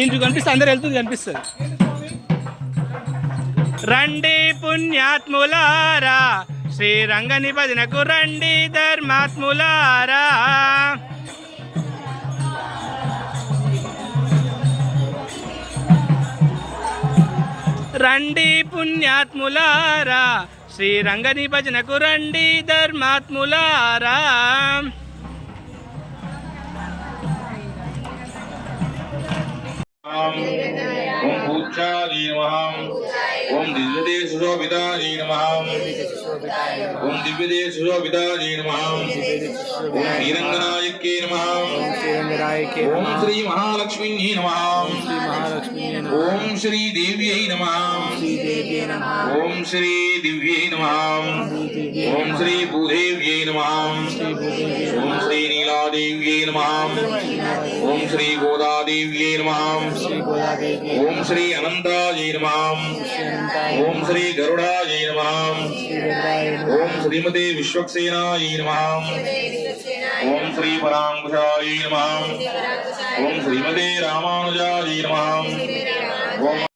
నేను కనిపిస్తే అందరు వెళ్తుంది కనిపిస్తుంది. రండి పుణ్యాత్ములారా శ్రీరంగని భజనకు రండి ధర్మాత్ములారా. రండి పుణ్యాత్ములారా శ్రీరంగని భజనకు రండి ధర్మాత్ములారా. ओम पूज्याय नमः। ओम दिव्यदेश शोभिताय नमः। ओम दिव्यदेश शोभिताय नमः। ओम श्रीरंगनायके नमः। ओम श्री महालक्ष्मी नमः। ओम श्री देव्यै नमः। ओम श्री दिव्यै नमः। ओम श्री भूदेव्यै नमः। ओम श्री नीलादेव्यै नमः। ओम श्री गोदादेव्यै नमः। ओम श्री अनंताय नमः। ओम श्री गरुडाय नमः। ओम श्रीमते विश्वक्सेनाय नमः। ओम श्री परांकुशाय नमः। ओम श्रीमते रामानुजाय नमः। ओम